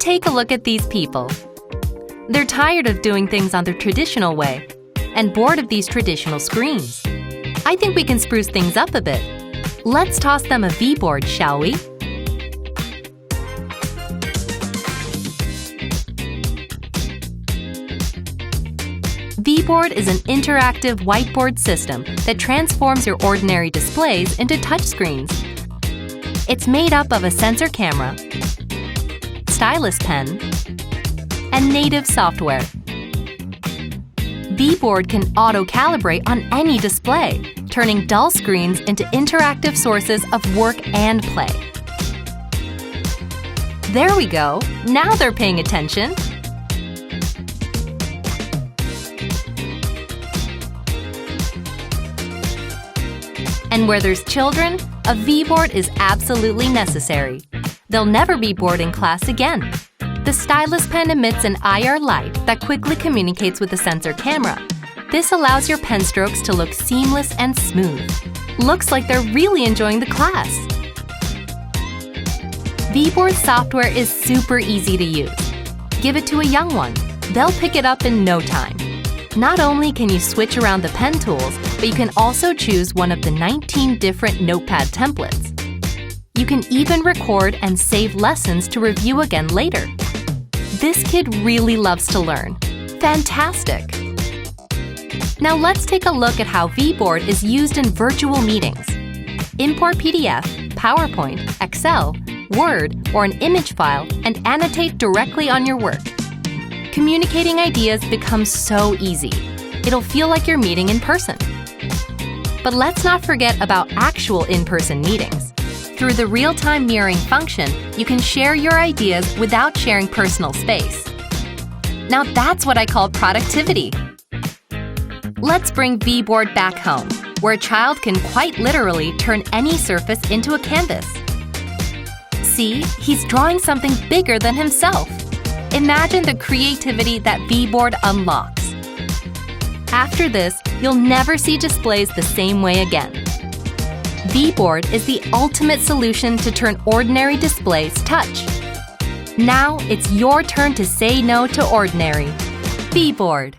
Take a look at these people. They're tired of doing things on the traditional way and bored of these traditional screens. I think we can spruce things up a bit. Let's toss them a V-board, shall we? V-board is an interactive whiteboard system that transforms your ordinary displays into touchscreens. It's made up of a sensor camera, Stylus pen, and native software. V-board can auto-calibrate on any display, turning dull screens into interactive sources of work and play. There we go! Now they're paying attention! And where there's children, a V-board is absolutely necessary. They'll never be bored in class again. The Stylus pen emits an IR light that quickly communicates with the sensor camera. This allows your pen strokes to look seamless and smooth. Looks like they're really enjoying the class. V-board software is super easy to use. Give it to a young one. They'll pick it up in no time. Not only can you switch around the pen tools, but you can also choose one of the 19 different Notepad templates. You can even record and save lessons to review again later. This kid really loves to learn. Fantastic! Now let's take a look at how V-board is used in virtual meetings. Import PDF, PowerPoint, Excel, Word, or an image file and annotate directly on your work. Communicating ideas becomes so easy. It'll feel like you're meeting in person. But let's not forget about actual in-person meetings. Through the real-time mirroring function, you can share your ideas without sharing personal space. Now that's what I call productivity. Let's bring V-board back home, where a child can quite literally turn any surface into a canvas. See, he's drawing something bigger than himself. Imagine the creativity that V-board unlocks. After this, you'll never see displays the same way again. V-board is the ultimate solution to turn ordinary displays touch. Now it's your turn to say no to ordinary. V-board.